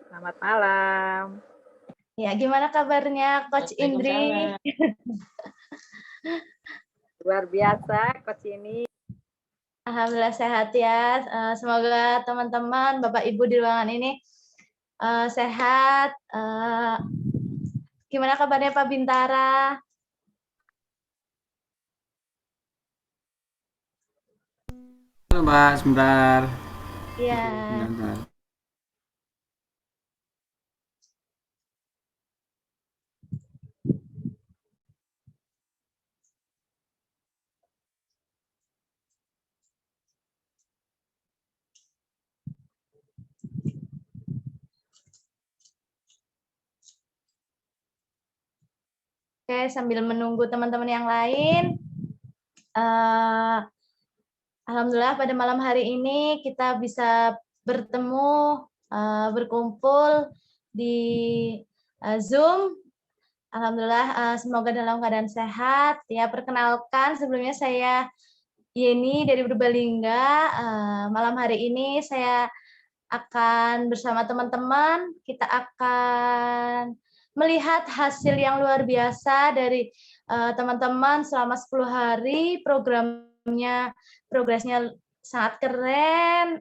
Selamat malam. Ya, gimana kabarnya Coach Indri? Luar biasa Coach ini. Alhamdulillah sehat ya. Semoga teman-teman, Bapak Ibu di ruangan ini sehat. Gimana kabarnya Pak Bintara? Halo Mbak, sebentar. Iya. Sebentar. Oke, sambil menunggu teman-teman yang lain. Alhamdulillah pada malam hari ini kita bisa bertemu, berkumpul di Zoom. Alhamdulillah, semoga dalam keadaan sehat. Ya, perkenalkan sebelumnya saya Yeni dari Purbalingga. Malam hari ini saya akan bersama teman-teman, kita akan melihat hasil yang luar biasa dari teman-teman selama 10 hari. Progresnya sangat keren.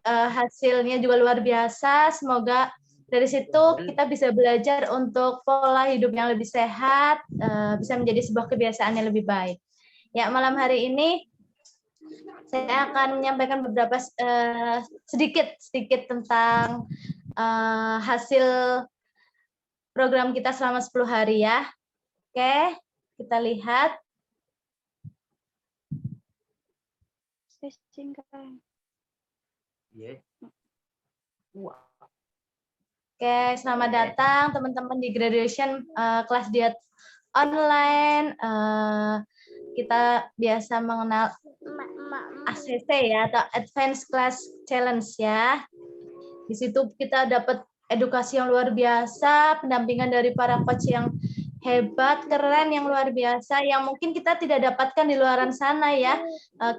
Hasilnya juga luar biasa. Semoga dari situ kita bisa belajar untuk pola hidup yang lebih sehat, bisa menjadi sebuah kebiasaan yang lebih baik. Ya, malam hari ini saya akan menyampaikan beberapa sedikit tentang hasil program kita selama 10 hari ya. Oke, kita lihat. Oke, selamat datang teman-teman di graduation kelas diet online. Kita biasa mengenal ACC ya, atau Advanced Class Challenge ya. Di situ kita dapat edukasi yang luar biasa, pendampingan dari para coach yang hebat, keren, yang luar biasa, yang mungkin kita tidak dapatkan di luaran sana ya.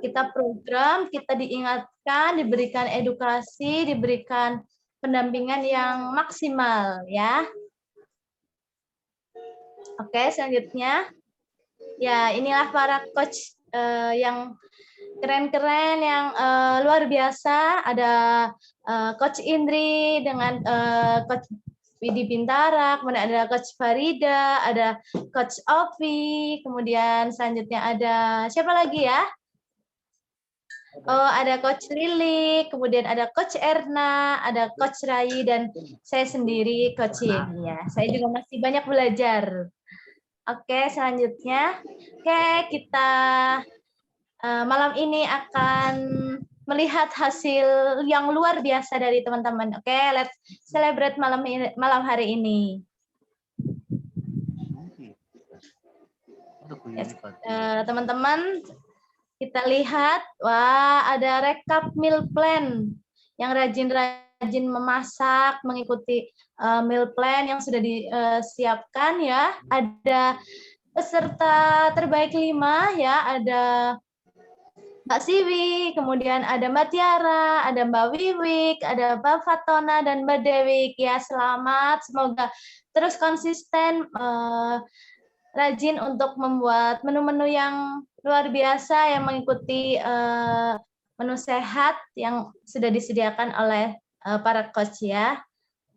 Kita program, kita diingatkan, diberikan edukasi, diberikan pendampingan yang maksimal ya. Oke, selanjutnya. Ya, inilah para coach yang keren-keren, yang luar biasa. Ada Coach Indri dengan Coach Widi Bintara, kemudian ada Coach Farida, ada Coach Ovi, kemudian selanjutnya ada siapa lagi ya? Oh, ada Coach Lili, kemudian ada Coach Erna, ada Coach Rai, dan saya sendiri Coach Yeni ya. Saya juga masih banyak belajar. Oke, selanjutnya. Oke, kita malam ini akan melihat hasil yang luar biasa dari teman-teman. Oke, let's celebrate malam hari ini. Yes, teman-teman, kita lihat, wah ada rekap meal plan yang rajin-rajin memasak, mengikuti meal plan yang sudah disiapkan ya. Ada peserta terbaik 5 ya, ada Mbak Siwi, kemudian ada Mbak Tiara, ada Mbak Wiwik, ada Mbak Fatona, dan Mbak Dewi. Ya, selamat. Semoga terus konsisten, rajin untuk membuat menu-menu yang luar biasa yang mengikuti menu sehat yang sudah disediakan oleh para coach ya.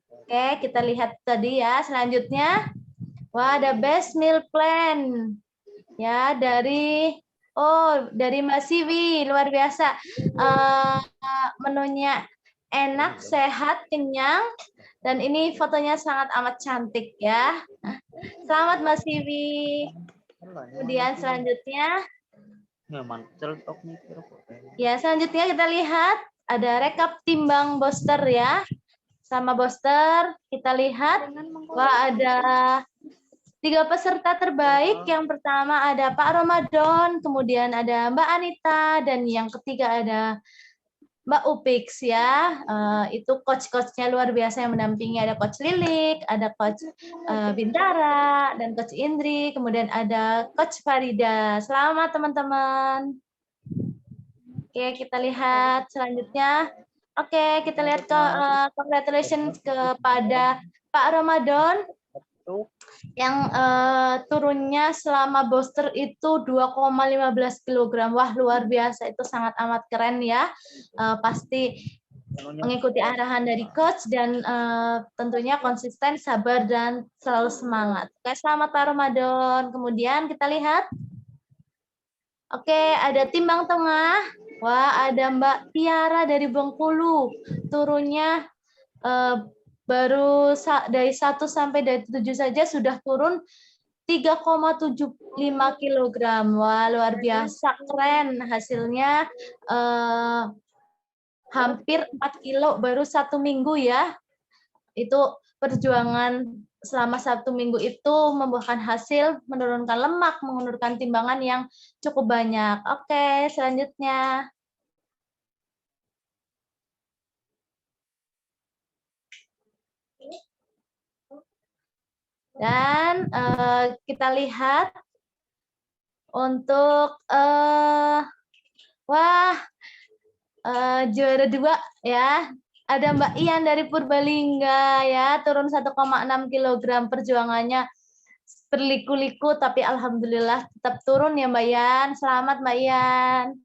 Oke, kita lihat tadi ya. Selanjutnya, wah ada best meal plan ya dari Mbak Siwi, luar biasa. Menunya enak, sehat, kenyang, dan ini fotonya sangat amat cantik ya. Selamat Mbak Siwi. Kemudian selanjutnya, ya selanjutnya kita lihat ada rekap timbang Boster ya. Sama Boster kita lihat, wah ada 3 peserta terbaik. Yang pertama ada Pak Ramadan, kemudian ada Mbak Anita, dan yang ketiga ada Mbak Upix ya. Itu coach-coachnya luar biasa yang mendampingi. Ada Coach Lilik, ada Coach Bintara, dan Coach Indri, kemudian ada Coach Farida. Selamat teman-teman. Oke, kita lihat selanjutnya. Oke, kita lihat ke congratulations kepada Pak Ramadan yang turunnya selama booster itu 2,15 kg. Wah, luar biasa, itu sangat amat keren ya. Pasti mengikuti arahan dari coach dan tentunya konsisten, sabar, dan selalu semangat. Oke, selamat Pak Ramadan. Kemudian kita lihat. Oke, ada timbang tengah. Wah, ada Mbak Tiara dari Bengkulu. Turunnya baru dari 1 sampai dari 7 saja sudah turun 3,75 kg. Wah, luar biasa, keren. Hasilnya hampir 4 kilo baru 1 minggu ya. Itu perjuangan selama 1 minggu itu membuahkan hasil, menurunkan lemak, menurunkan timbangan yang cukup banyak. Oke, selanjutnya. Dan kita lihat untuk juara 2 ya. Ada Mbak Ian dari Purbalingga ya, turun 1,6 kg. Perjuangannya berliku-liku tapi alhamdulillah tetap turun ya Mbak Ian. Selamat Mbak Ian.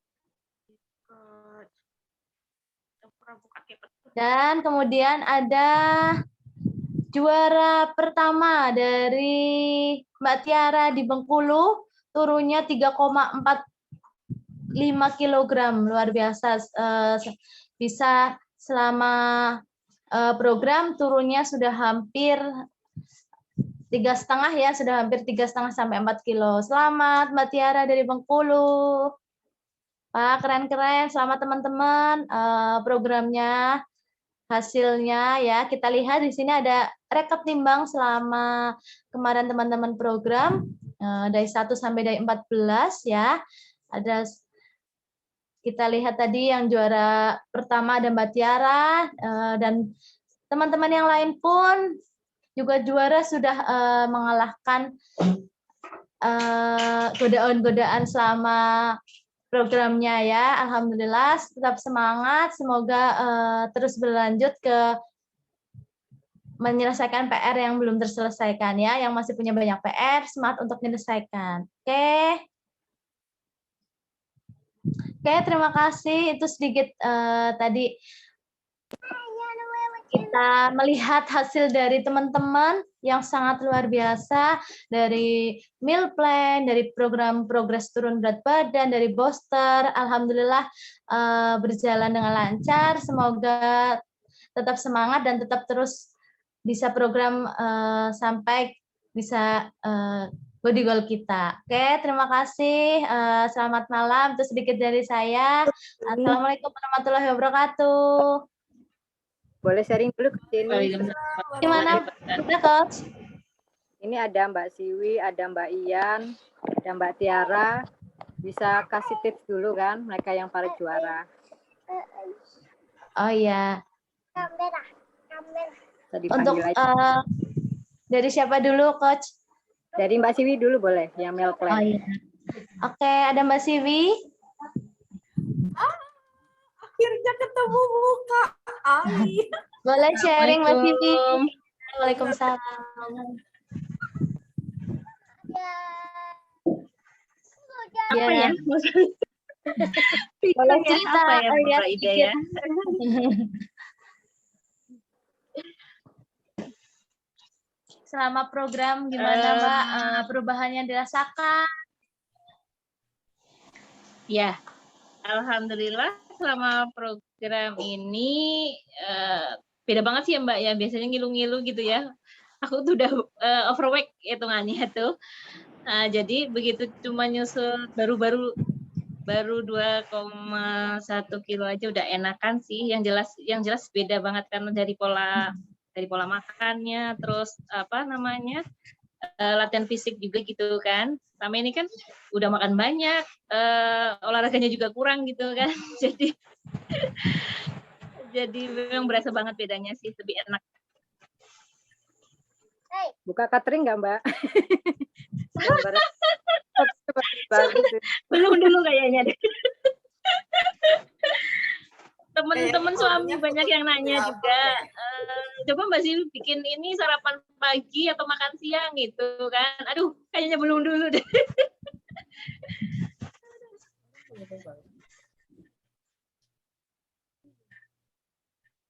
Dan kemudian ada juara pertama dari Mbak Tiara di Bengkulu, turunnya 3,45 kg. Luar biasa, bisa selama program turunnya sudah hampir 3,5 ya, sudah hampir 3,5 sampai 4 kilo. Selamat Mbak Tiara dari Bengkulu. Pak, keren-keren. Selamat teman-teman. Programnya, hasilnya ya. Kita lihat di sini ada rekap timbang selama kemarin teman-teman program dari 1 sampai dari 14 ya. Ada kita lihat tadi yang juara pertama ada Mbak Tiara dan teman-teman yang lain pun juga juara sudah mengalahkan godaan-godaan selama programnya ya. Alhamdulillah, tetap semangat. Semoga terus berlanjut ke menyelesaikan PR yang belum terselesaikan ya. Yang masih punya banyak PR, semangat untuk menyelesaikan. Oke. Oke, terima kasih. Itu sedikit tadi kita melihat hasil dari teman-teman yang sangat luar biasa, dari meal plan, dari program progres turun berat badan, dari booster. Alhamdulillah berjalan dengan lancar. Semoga tetap semangat dan tetap terus bisa program sampai bisa body goal kita. Oke, terima kasih. Selamat malam. Itu sedikit dari saya. Assalamualaikum warahmatullahi wabarakatuh. Boleh sharing dulu ke sini. Gimana? Udah, Coach? Ini ada Mbak Siwi, ada Mbak Ian, ada Mbak Tiara. Bisa kasih tips dulu kan, mereka yang para juara. Oh iya. Untuk dari siapa dulu, Coach? Dari Mbak Siwi dulu boleh, yang meal plan. Oh iya. Oke, ada Mbak Siwi. Akhirnya ketemu muka. Boleh sharing Mbak Siwi. Waalaikumsalam. Apa ya? Boleh cerita apa ya, ya, Mbak Ida ya? Selama program gimana Mbak perubahan yang dirasakan? Ya, alhamdulillah selama program ini beda banget sih ya Mbak ya. Biasanya ngilu-ngilu gitu ya. Aku tuh udah overweight hitungannya tuh. Jadi begitu cuma nyusul baru 2,1 kilo aja udah enakan sih. Yang jelas beda banget karena dari pola makannya, terus latihan fisik juga gitu kan. Sama ini kan udah makan banyak, olahraganya juga kurang gitu kan. Jadi memang berasa banget bedanya sih, lebih enak. Buka catering nggak Mbak? Belum dulu kayaknya deh. teman-teman suami banyak yang nanya juga. Coba Mbak Siwi bikin ini sarapan pagi atau makan siang gitu kan. Aduh, kayaknya belum dulu deh.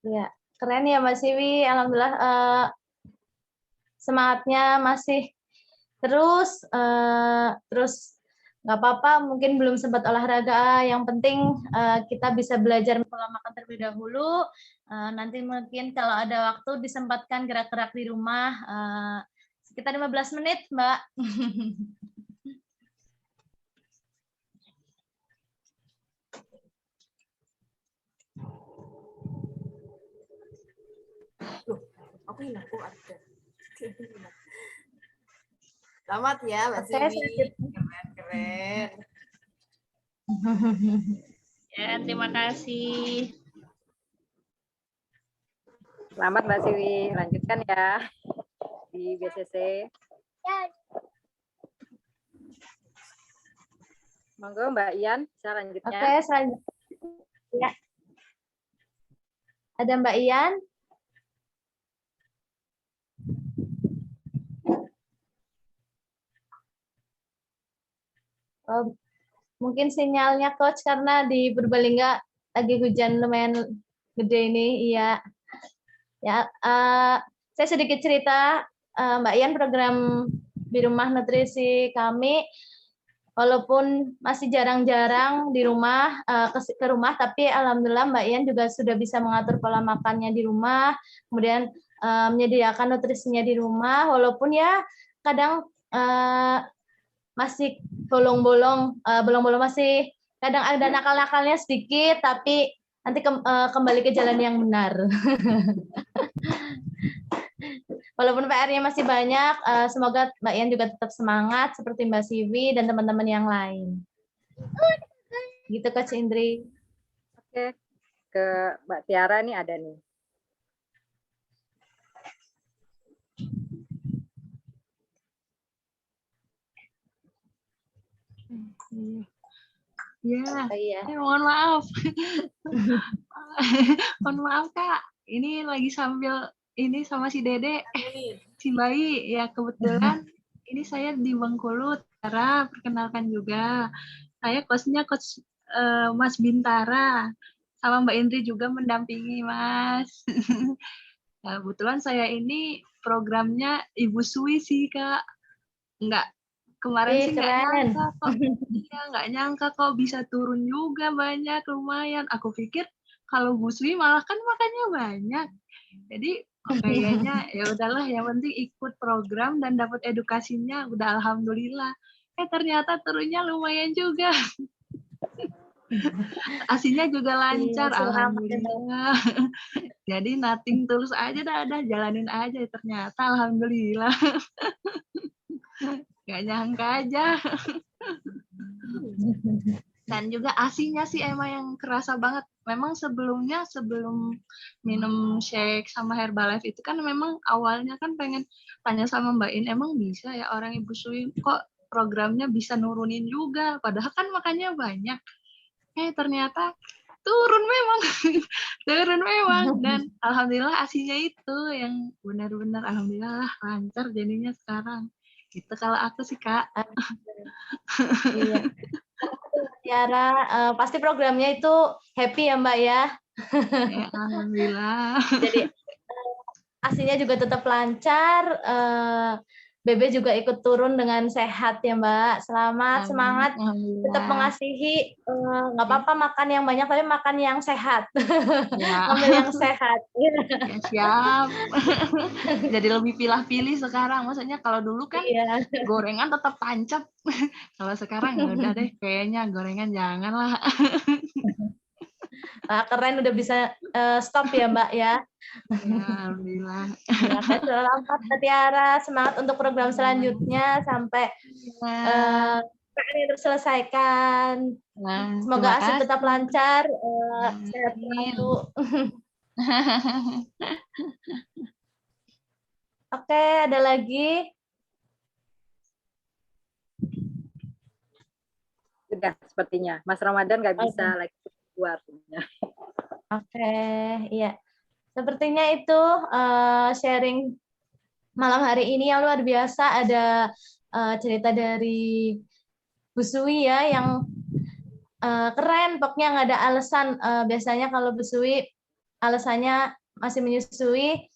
Ya, keren ya Mbak Siwi. Alhamdulillah semangatnya masih terus nggak apa-apa, mungkin belum sempat olahraga. Yang penting kita bisa belajar pola makan terlebih dahulu. Nanti mungkin kalau ada waktu disempatkan gerak-gerak di rumah sekitar 15 menit, Mbak. Aku hilang, ada. Selamat ya, Mbak Oke, Siwi. Keren. Ya, terima kasih. Selamat Mbak Siwi, lanjutkan ya di BCC. Monggo Mbak Ian, bisa lanjutnya. Oke, selanjutnya. Ya. Ada Mbak Ian? Mungkin sinyalnya coach karena di Purbalingga lagi hujan lumayan gede ini. Iya. Ya, saya sedikit cerita Mbak Ian, program di rumah nutrisi kami walaupun masih jarang-jarang di rumah ke rumah, tapi alhamdulillah Mbak Ian juga sudah bisa mengatur pola makannya di rumah, kemudian menyediakan nutrisinya di rumah, walaupun ya kadang masih bolong-bolong masih kadang ada nakal-nakalnya sedikit, tapi nanti kembali ke jalan yang benar. Walaupun PR-nya masih banyak, semoga Mbak Ian juga tetap semangat seperti Mbak Siwi dan teman-teman yang lain. Gitu Coach Indri. Oke, ke Mbak Tiara nih ada nih. Ya, mohon maaf. Mohon maaf Kak, ini lagi sambil ini sama si Dede, si bayi ya, kebetulan ini saya di Bengkulu. Tara, perkenalkan juga. Saya coachnya Coach Mas Bintara, sama Mbak Indri juga mendampingi Mas. Nah, kebetulan saya ini programnya Ibu Sui sih Kak. Kemarin sih nggak nyangka kok. Iya, nggak nyangka kok bisa turun juga banyak, lumayan. Aku pikir kalau Bu Sui malah kan makannya banyak. Jadi kayaknya ya udahlah, yang penting ikut program dan dapat edukasinya udah alhamdulillah. Ternyata turunnya lumayan juga. Asinya juga lancar, alhamdulillah. Jadi nothing tulus aja dah jalanin aja, ternyata alhamdulillah. Gak nyangka aja. Dan juga asinya sih emang yang kerasa banget. Memang sebelum minum shake sama Herbalife itu kan memang awalnya kan pengen tanya sama Mbak In, emang bisa ya orang Ibu Sui kok programnya bisa nurunin juga, padahal kan makannya banyak. Ternyata turun memang. Turun memang. Dan alhamdulillah asinya itu yang benar-benar alhamdulillah lancar jadinya sekarang. Gitu kalau aku sih Kak. Iya. Tiara, pasti programnya itu happy ya Mbak ya. Ya, alhamdulillah. Jadi asinya juga tetap lancar, Bebe juga ikut turun dengan sehat ya Mbak. Selamat, semangat, tetap mengasihi, nggak apa-apa makan yang banyak, tapi makan yang sehat. Ya. Ambil yang sehat. Ya, siap. Jadi lebih pilih-pilih sekarang. Maksudnya kalau dulu kan gorengan tetap tancap. Kalau sekarang udah deh, kayaknya gorengan janganlah. Nah, keren udah bisa stop ya Mbak ya. Alhamdulillah. Selamat Tiara, semangat untuk program selanjutnya sampai ini terselesaikan. Semoga ASI tetap lancar, sehat selalu. Oke, ada lagi? Sudah sepertinya. Mas Ramadan nggak bisa lagi keluar. Oke, iya. Sepertinya itu sharing malam hari ini yang luar biasa. Ada cerita dari Bu Suwi ya yang keren. Pokoknya nggak ada alasan. Biasanya kalau Bu Suwi alasannya masih menyusui,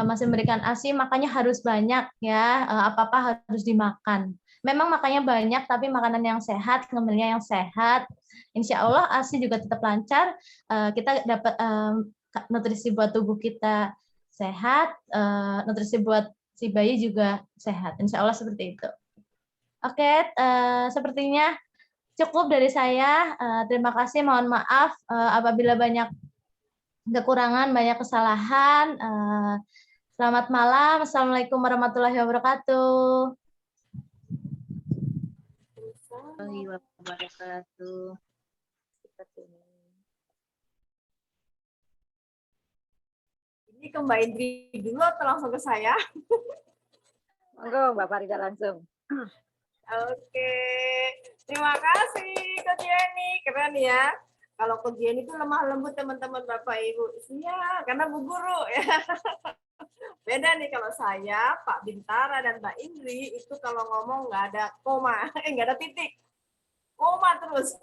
masih memberikan ASI, makanya harus banyak ya. Apa-apa harus dimakan. Memang makannya banyak, tapi makanan yang sehat, ngemilnya yang sehat. Insya Allah ASI juga tetap lancar. Kita dapat nutrisi buat tubuh kita sehat, nutrisi buat si bayi juga sehat. Insya Allah seperti itu. Oke, sepertinya cukup dari saya. Terima kasih. Mohon maaf apabila banyak kekurangan, banyak kesalahan. Selamat malam. Assalamualaikum warahmatullahi wabarakatuh. Warahmatullahi wabarakatuh. Ini ke Mbak Indri dulu atau langsung ke saya? Monggo Mbak Farida langsung. Oke, terima kasih Kak Jenny, keren ya. Kalau Kak Jenny itu lemah lembut teman-teman Bapak Ibu. Iya, karena Bu Guru ya. Beda nih kalau saya, Pak Bintara dan Mbak Indri itu kalau ngomong nggak ada koma, nggak ada titik, koma terus.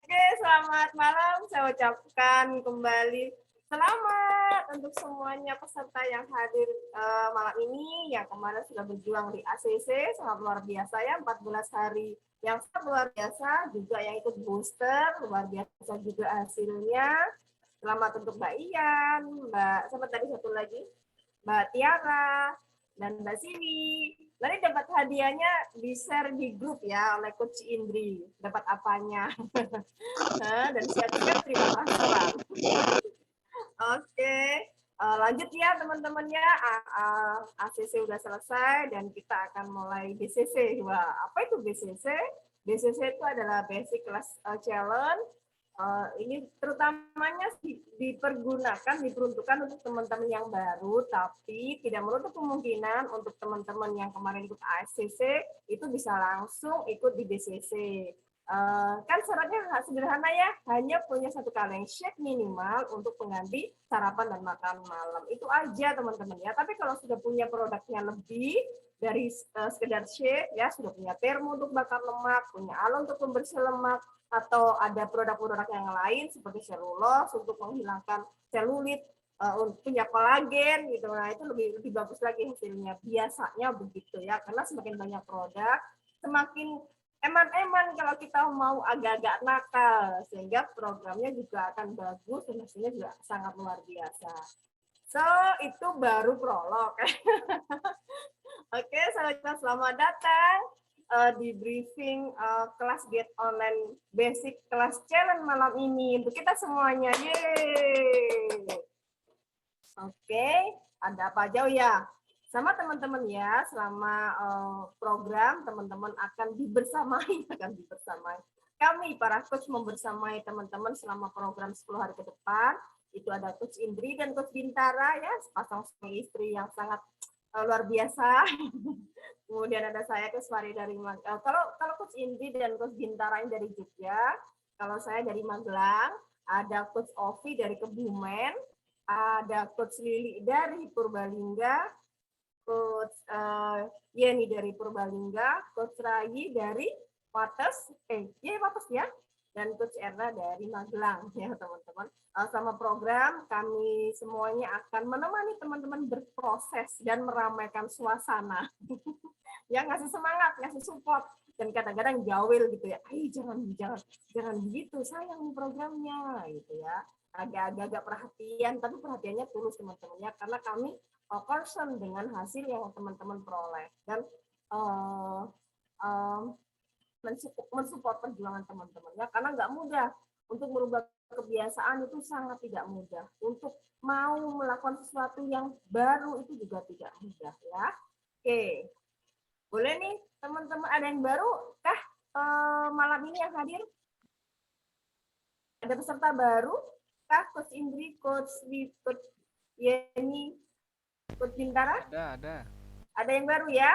Oke, selamat malam. Saya ucapkan kembali selamat untuk semuanya peserta yang hadir malam ini, yang kemarin sudah berjuang di ACC, sangat luar biasa ya, 14 hari yang sangat luar biasa, juga yang ikut booster, luar biasa juga hasilnya. Selamat untuk Mbak Ian, Mbak, siapa tadi satu lagi? Mbak Tiara, dan Mbak Siwi. Nanti dapat hadiahnya di-share di grup ya oleh Coach Indri. Dapat apanya? Dan siap-siap terima transferan. Oke, lanjut ya teman-teman ya. ACC udah selesai dan kita akan mulai BCC. Wah, apa itu BCC? BCC itu adalah Basic Class Challenge. Ini terutamanya diperuntukkan untuk teman-teman yang baru, tapi tidak menutup kemungkinan untuk teman-teman yang kemarin ikut ACC itu bisa langsung ikut di BCC. Kan syaratnya sederhana ya, hanya punya satu kaleng shake minimal untuk pengganti sarapan dan makan malam. Itu aja teman-teman ya. Tapi kalau sudah punya produknya lebih dari sekedar shake ya, sudah punya termo untuk bakar lemak, punya alo untuk pembersih lemak, atau ada produk-produk yang lain seperti selulose untuk menghilangkan selulit, punya kolagen gitu. Nah, itu lebih bagus lagi hasilnya. Biasanya begitu ya, karena semakin banyak produk, semakin eman-eman kalau kita mau agak-agak nakal, sehingga programnya juga akan bagus dan hasilnya juga sangat luar biasa. So, itu baru prolog. Oke, selamat datang di briefing kelas Get Online Basic Kelas Challenge malam ini untuk kita semuanya. Yeay. Oke, ada apa aja ya? Sama teman-teman ya, selama program teman-teman akan dibersamai. Kami para coach membersamai teman-teman selama program 10 hari ke depan. Itu ada Coach Indri dan Coach Bintara ya, sepasang suami istri yang sangat luar biasa. Kemudian ada saya Coach Fari dari kalau Coach Indri dan Coach Bintara dari Jogja, kalau saya dari Magelang, ada Coach Ovi dari Kebumen, ada Coach Lili dari Purbalingga, Coach Yeni dari Purbalingga, Coach Rayi dari Wates, Wates ya, dan Coach Erna dari Magelang ya teman-teman. Sama program kami semuanya akan menemani teman-teman berproses dan meramaikan suasana. Ya, ngasih semangat, ngasih support, dan kadang-kadang jawil gitu ya. Jangan begitu, sayang programnya gitu ya. Agak-agak perhatian, tapi perhatiannya tulus teman-teman ya, karena kami concern dengan hasil yang teman-teman peroleh dan mensupport perjuangan teman-teman ya, karena nggak mudah untuk merubah kebiasaan, itu sangat tidak mudah. Untuk mau melakukan sesuatu yang baru itu juga tidak mudah ya. Oke, boleh nih teman-teman, ada yang baru kah malam ini yang hadir? Ada peserta baru kah? Coach Indri, Coach Yeni, Coach Bintara? Ada. Ada yang baru ya?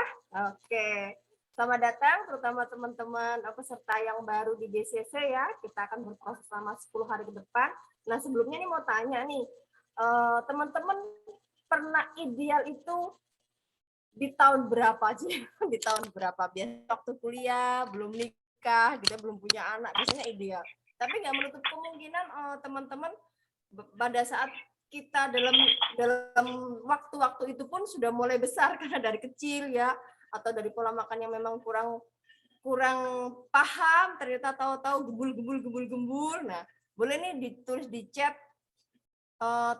Oke. Selamat datang, terutama teman-teman peserta yang baru di BCC ya. Kita akan berproses selama 10 hari ke depan. Nah, sebelumnya nih mau tanya nih, teman-teman pernah ideal itu di tahun berapa sih? Di tahun berapa? Biasanya waktu kuliah, belum nikah, gitu, belum punya anak, biasanya ideal. Tapi nggak menutup kemungkinan teman-teman pada saat kita dalam waktu-waktu itu pun sudah mulai besar karena dari kecil ya, atau dari pola makan yang memang kurang paham, ternyata tahu-tahu gembul. Nah, boleh nih ditulis di chat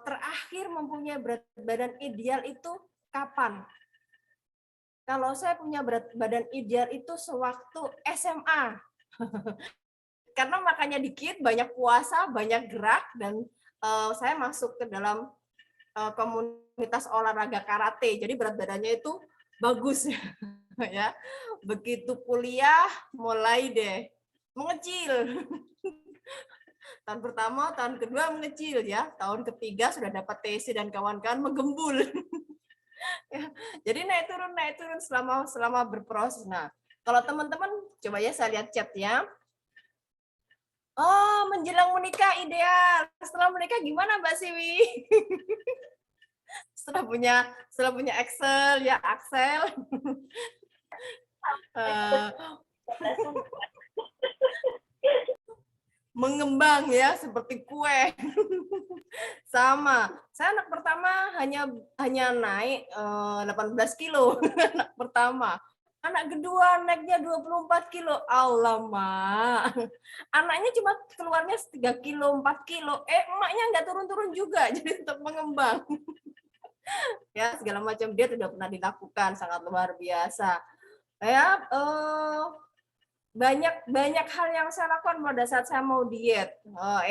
terakhir mempunyai berat badan ideal itu kapan? Kalau saya punya berat badan ideal itu sewaktu SMA. Karena makannya dikit, banyak puasa, banyak gerak, dan saya masuk ke dalam komunitas olahraga karate. Jadi berat badannya itu bagus ya. Begitu kuliah mulai deh mengecil. Tahun pertama, tahun kedua mengecil ya. Tahun ketiga sudah dapat TC dan kawan-kawan menggembul. Ya, jadi naik turun selama berproses. Nah, kalau teman-teman coba ya saya lihat chatnya. Oh, menjelang menikah ideal. Setelah menikah gimana Mbak Siwi? setelah punya Excel ya, Excel. Mengembang ya seperti kue. Sama. Saya anak pertama hanya naik 18 kilo anak pertama. Anak kedua naiknya 24 kilo. Allah, Mak. Anaknya cuma keluarnya 3 kilo, 4 kilo. Emaknya nggak turun-turun juga, jadi tetap mengembang. Ya, segala macam diet sudah pernah dilakukan, sangat luar biasa. Ya, banyak hal yang saya lakukan pada saat saya mau diet.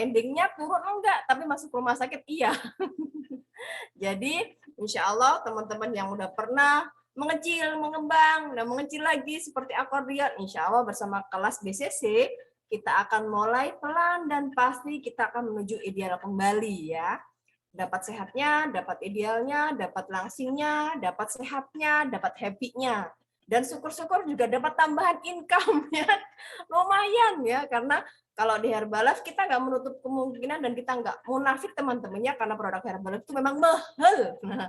Endingnya turun enggak, tapi masuk rumah sakit iya. Jadi, insya Allah teman-teman yang udah pernah mengecil, mengembang, dan mengecil lagi seperti akordion, insya Allah bersama kelas BCC, kita akan mulai pelan dan pasti kita akan menuju ideal kembali ya. Dapat sehatnya, dapat idealnya, dapat langsingnya, dapat sehatnya, dapat happy-nya. Dan syukur-syukur juga dapat tambahan income ya. Lumayan ya, karena kalau di Herbalife kita nggak menutup kemungkinan dan kita nggak munafik teman-temannya karena produk Herbalife itu memang mahal. Nah,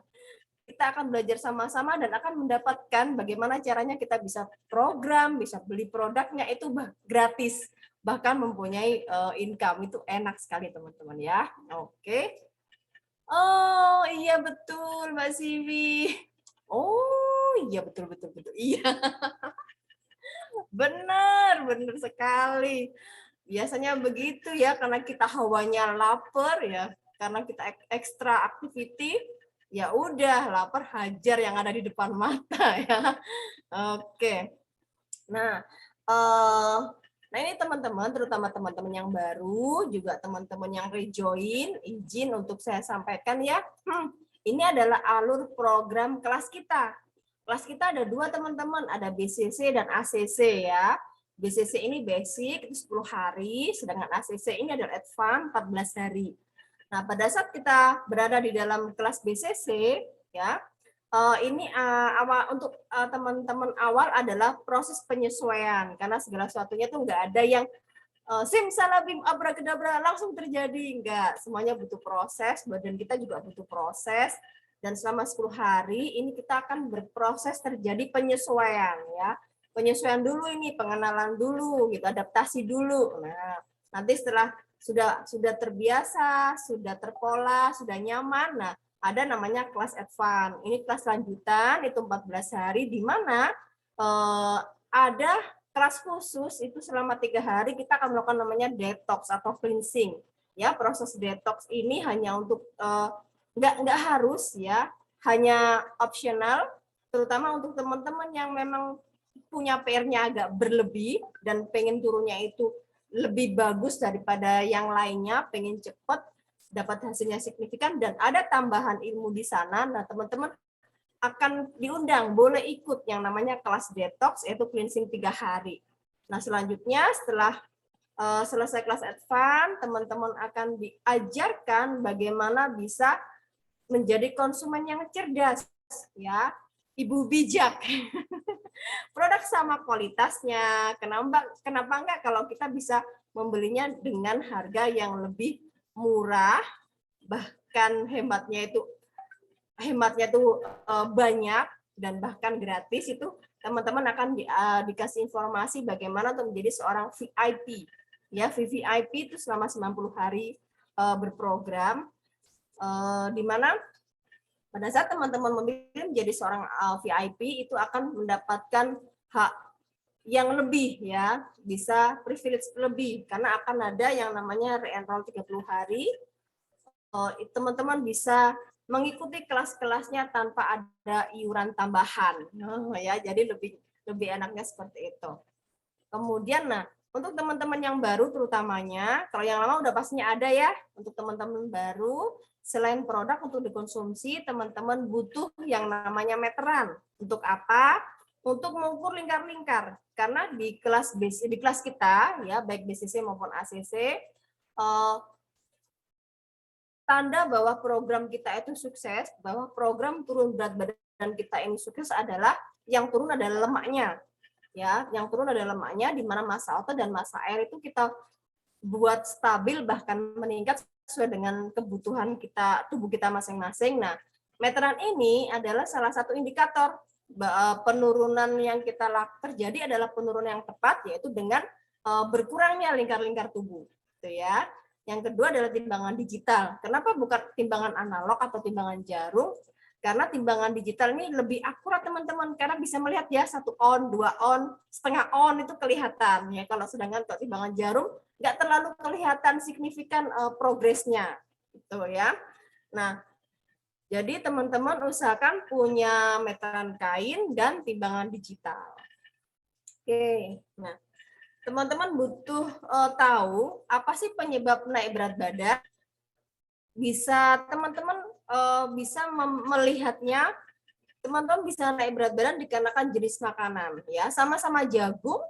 kita akan belajar sama-sama dan akan mendapatkan bagaimana caranya kita bisa program, bisa beli produknya itu gratis, bahkan mempunyai income. Itu enak sekali teman-teman ya. Oke. Oh iya betul Mbak Sivi. Oh iya betul. Iya. Benar sekali. Biasanya begitu ya, karena kita hawanya lapar ya, karena kita ekstra activity, ya udah lapar hajar yang ada di depan mata ya. Oke. Nah, ini teman-teman, terutama teman-teman yang baru, juga teman-teman yang rejoin, izin untuk saya sampaikan ya. Ini adalah alur program kelas kita. Kelas kita ada 2 teman-teman, ada BCC dan ACC ya. BCC ini basic itu 10 hari, sedangkan ACC ini adalah advance 14 hari. Nah, pada saat kita berada di dalam kelas BCC ya, ini untuk teman-teman awal adalah proses penyesuaian, karena segala sesuatunya tuh nggak ada yang simsalabim abrakadabra langsung terjadi, enggak. Semuanya butuh proses, badan kita juga butuh proses, dan selama 10 hari ini kita akan berproses terjadi penyesuaian ya. Penyesuaian dulu ini, pengenalan dulu, gitu, adaptasi dulu. Nah, nanti setelah sudah terbiasa, sudah terpola, sudah nyaman, nah ada namanya kelas advance. Ini kelas lanjutan, itu 14 hari, di mana ada kelas khusus, itu selama 3 hari kita akan melakukan namanya detox atau cleansing. Ya, proses detox ini hanya untuk, nggak harus ya, hanya opsional, terutama untuk teman-teman yang memang punya PR-nya agak berlebih dan pengen turunnya itu lebih bagus daripada yang lainnya, pengen cepat dapat hasilnya signifikan dan ada tambahan ilmu di sana. Nah, teman-teman akan diundang, boleh ikut yang namanya kelas detox, yaitu cleansing 3 hari. Nah, selanjutnya setelah selesai kelas advance, teman-teman akan diajarkan bagaimana bisa menjadi konsumen yang cerdas, ya. ibu bijak. Produk sama kualitasnya, kenapa enggak kalau kita bisa membelinya dengan harga yang lebih murah, bahkan hematnya itu banyak dan bahkan gratis. Itu teman-teman akan dikasih informasi bagaimana untuk menjadi seorang VIP. Ya, VVIP itu selama 90 hari berprogram, di mana pada saat teman-teman memilih menjadi seorang VIP itu akan mendapatkan hak yang lebih, ya, bisa privilege lebih karena akan ada yang namanya re-enroll 30 hari. Teman-teman bisa mengikuti kelas-kelasnya tanpa ada iuran tambahan. Ya, jadi lebih enaknya seperti itu. Kemudian, nah, untuk teman-teman yang baru terutamanya, kalau yang lama udah pastinya ada ya. Untuk teman-teman baru, selain produk untuk dikonsumsi, teman-teman butuh yang namanya meteran. Untuk apa? Untuk mengukur lingkar-lingkar. Karena di kelas kita, ya, baik BCC maupun ACC, tanda bahwa program kita itu sukses, bahwa program turun berat badan kita ini sukses adalah yang turun adalah lemaknya. Ya, yang turun adalah lemaknya, di mana massa otot dan massa air itu kita buat stabil bahkan meningkat sesuai dengan kebutuhan tubuh kita masing-masing. Nah, meteran ini adalah salah satu indikator penurunan yang kita terjadi adalah penurunan yang tepat, yaitu dengan berkurangnya lingkar-lingkar tubuh, gitu ya. Yang kedua adalah timbangan digital. Kenapa bukan timbangan analog atau timbangan jarum? Karena timbangan digital ini lebih akurat teman-teman, karena bisa melihat ya 1 on, 2 on, setengah on itu kelihatan ya. Kalau sedangkan kalau timbangan jarum nggak terlalu kelihatan signifikan progresnya, gitu ya. Nah, jadi teman-teman usahakan punya meteran kain dan timbangan digital. Oke, nah teman-teman butuh tahu apa sih penyebab naik berat badan. Bisa teman-teman bisa melihatnya, teman-teman bisa naik berat badan dikarenakan jenis makanan, ya. Sama-sama jagung,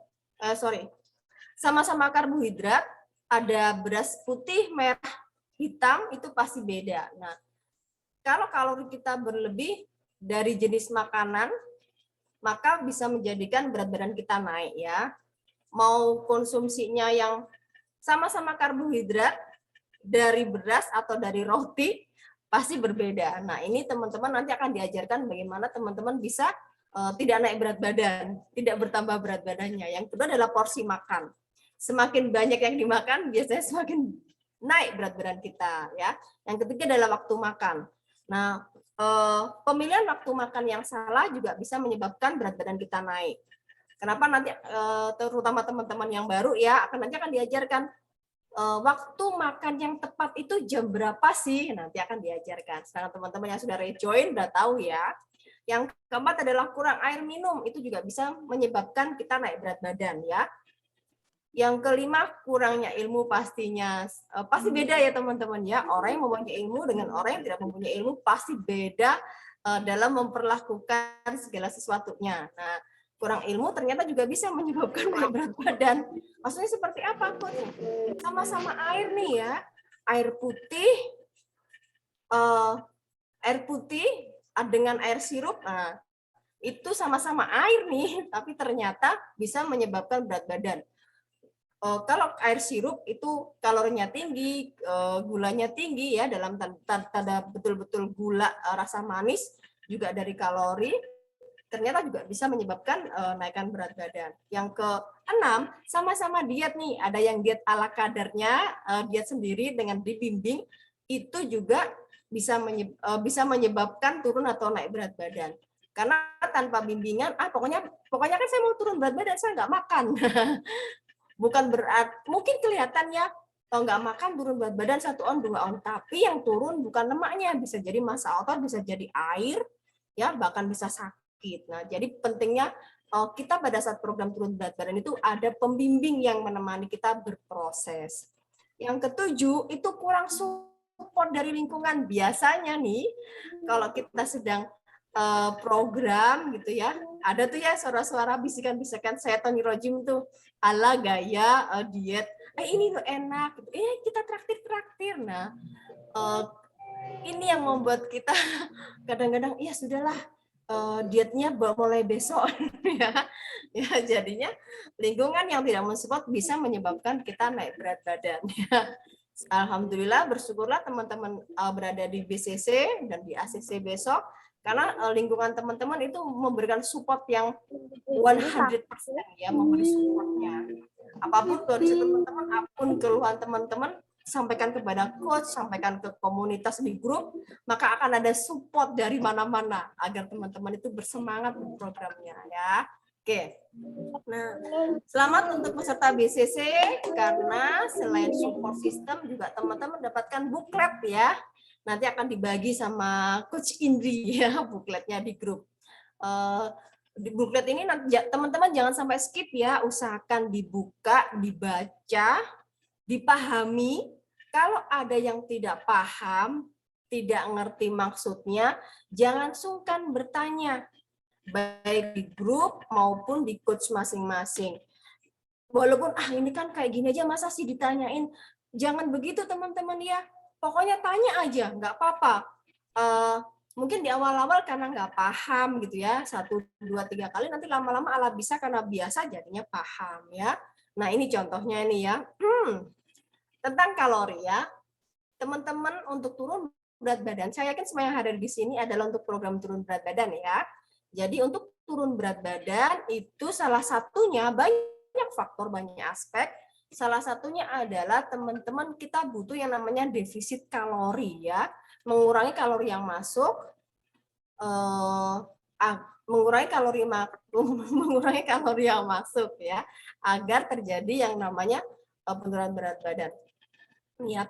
sama-sama karbohidrat, ada beras putih, merah, hitam, itu pasti beda. Nah, kalau kalori kita berlebih dari jenis makanan, maka bisa menjadikan berat badan kita naik, ya. Mau konsumsinya yang sama-sama karbohidrat, dari beras atau dari roti, pasti berbeda. Nah, ini teman-teman nanti akan diajarkan bagaimana teman-teman bisa tidak naik berat badan, tidak bertambah berat badannya. Yang kedua adalah porsi makan. Semakin banyak yang dimakan, biasanya semakin naik berat badan kita, ya. Yang ketiga adalah waktu makan. Nah, pemilihan waktu makan yang salah juga bisa menyebabkan berat badan kita naik. Kenapa nanti terutama teman-teman yang baru ya nanti akan diajarkan waktu makan yang tepat itu jam berapa sih, nanti akan diajarkan. Sedangkan teman-teman yang sudah rejoin udah tahu ya. Yang keempat adalah kurang air minum, itu juga bisa menyebabkan kita naik berat badan ya. Yang kelima, kurangnya ilmu pastinya. Pasti beda ya teman-teman ya. Orang yang mempunyai ilmu dengan orang yang tidak mempunyai ilmu pasti beda dalam memperlakukan segala sesuatunya. Nah, kurang ilmu ternyata juga bisa menyebabkan berat badan. Maksudnya seperti apa? Sama-sama air nih ya. Air putih dengan air sirup. Nah, itu sama-sama air nih, tapi ternyata bisa menyebabkan berat badan. Kalau air sirup itu kalorinya tinggi, gulanya tinggi ya, dalam tanda betul-betul gula rasa manis juga dari kalori, ternyata juga bisa menyebabkan naikkan berat badan. Yang keenam, sama-sama diet nih, ada yang diet ala kadarnya, diet sendiri dengan dibimbing, itu juga bisa menyebabkan turun atau naik berat badan. Karena tanpa bimbingan, pokoknya kan saya mau turun berat badan, saya nggak makan. Bukan berarti, mungkin kelihatannya kalau nggak makan turun berat badan 1 on, 2 on, tapi yang turun bukan lemaknya, bisa jadi massa otot, bisa jadi air, ya bahkan bisa sakit. Nah, jadi pentingnya kita pada saat program turun berat badan itu ada pembimbing yang menemani kita berproses. Yang ketujuh, itu kurang support dari lingkungan. Biasanya nih, kalau kita sedang program gitu ya, ada tuh ya suara-suara bisikan-bisikan setan rojim tuh ala gaya diet, ini tuh enak, kita traktir. Nah, ini yang membuat kita kadang-kadang ya sudahlah, dietnya mulai besok ya. Ya, jadinya lingkungan yang tidak mensupport bisa menyebabkan kita naik berat badan ya. Alhamdulillah, bersyukurlah teman-teman berada di BCC dan di ACC besok, karena lingkungan teman-teman itu memberikan support yang 100% ya, memberi supportnya. Apapun kondisi teman-teman, apapun keluhan teman-teman, sampaikan kepada coach, sampaikan ke komunitas di grup, maka akan ada support dari mana-mana agar teman-teman itu bersemangat untuk programnya ya. Oke. Nah, selamat untuk peserta BCC, karena selain support system juga teman-teman mendapatkan booklet ya. Nanti akan dibagi sama Coach Indri ya, bookletnya di grup. Di booklet ini teman-teman jangan sampai skip ya, usahakan dibuka, dibaca, dipahami. Kalau ada yang tidak paham, tidak ngerti maksudnya, jangan sungkan bertanya, baik di grup maupun di coach masing-masing. Walaupun ini kan kayak gini aja, masa sih ditanyain? Jangan begitu teman-teman ya. Pokoknya tanya aja, nggak apa-apa. Mungkin di awal-awal karena nggak paham gitu ya, 1, 2, 3 kali, nanti lama-lama ala bisa karena biasa jadinya paham ya. Nah ini contohnya ini ya. Tentang kalori ya. Teman-teman untuk turun berat badan, saya yakin semua yang hadir di sini adalah untuk program turun berat badan ya. Jadi untuk turun berat badan itu salah satunya banyak faktor, banyak aspek. Salah satunya adalah teman-teman kita butuh yang namanya defisit kalori ya, mengurangi kalori yang masuk, mengurangi kalori yang masuk ya, agar terjadi yang namanya penurunan berat badan. Ya,